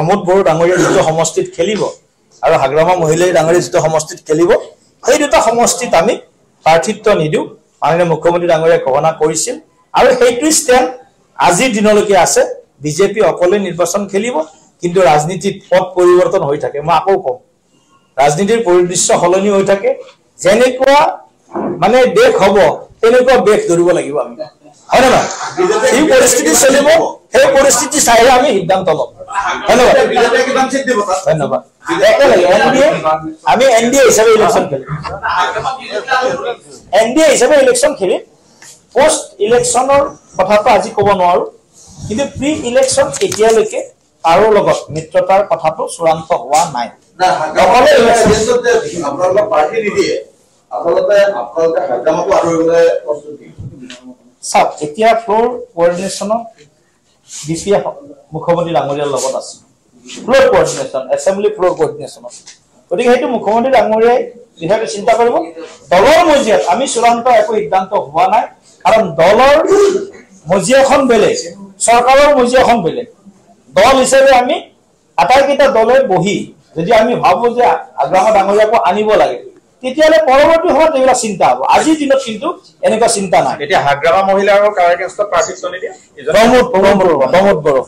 প্ৰমোদ বড়ো ডাঙৰীয়া যিটো সমষ্টিত খেলিব আৰু হাগ্ৰামা মহিলাই ডাঙৰীয়া যিটো সমষ্টিত খেলিব সেই দুটা সমষ্টিত আমি প্ৰাৰ্থিত্ব নিদিওঁ মাননীয় মুখ্যমন্ত্ৰী ডাঙৰীয়াই ঘোষণা কৰিছিল আৰু সেইটো ষ্টেণ্ড আজিৰ দিনলৈকে আছে বিজেপি অকলে নিৰ্বাচন খেলিব কিন্তু ৰাজনীতিত পথ পৰিৱৰ্তন হৈ থাকে মই আকৌ কম ৰাজনীতিৰ পৰিদৃশ্য সলনি হৈ থাকে যেনেকুৱা মানে দেশ হ'ব তেনেকুৱা বেশ ধৰিব লাগিব আমি হয় না এই পৰিস্থিতি চলিব সেই পৰিস্থিতি চাইহে আমি সিদ্ধান্ত ল'ম ধন্যবাদ ধন্যবাদ আমি এনডিএ হিচাপে ইলেকশ্যন খেলিম এনডিএ হিচাপে ইলেকশ্যন খেলিম পোষ্ট ইলেকশ্যনৰ কথাটো আজি ক'ব নোৱাৰো কিন্তু প্ৰি ইলেকশ্যন এতিয়ালৈকে কাৰো লগত মিত্ৰতাৰ কথাটো চূড়ান্ত হোৱা নাই আপোনালোকৰ পাৰ্টি নিদিয়ে আপোনালোকে হাগ্ৰামাটো আদৰিবলৈ প্ৰস্তুতি চাওক এতিয়া ফ্লোৰ কোঅৰ্ডিনেশ্যনত বিপিএ মুখ্যমন্ত্ৰী ডাঙৰীয়াৰ লগত আছে ফ্লোৰ কোঅৰ্ডিনেশ্যন এছেম্বলি ফ্লোৰ কোঅৰ্ডিনেশ্যনত গতিকে সেইটো মুখ্যমন্ত্ৰী ডাঙৰীয়াই বিষয়টো চিন্তা কৰিব দলৰ মজিয়াত আমি চূড়ান্ত একো সিদ্ধান্ত হোৱা নাই কাৰণ দলৰ মজিয়াখন বেলেগ চৰকাৰৰ মজিয়াখন বেলেগ দল হিচাপে আমি আটাইকেইটা দলে বহি যদি আমি ভাবো যে হাগ্ৰামা ডাঙৰীয়াকো আনিব লাগে তেতিয়াহ'লে পৰৱৰ্তী সময়ত এইবিলাক চিন্তা হ'ব আজিৰ দিনত কিন্তু এনেকুৱা চিন্তা নাই এতিয়া হাগ্ৰামা মহিলা আৰু কাৰাগেষ্টত প্ৰাৰ্থিত্ব নিদিয়ে প্ৰমোদ বড়ো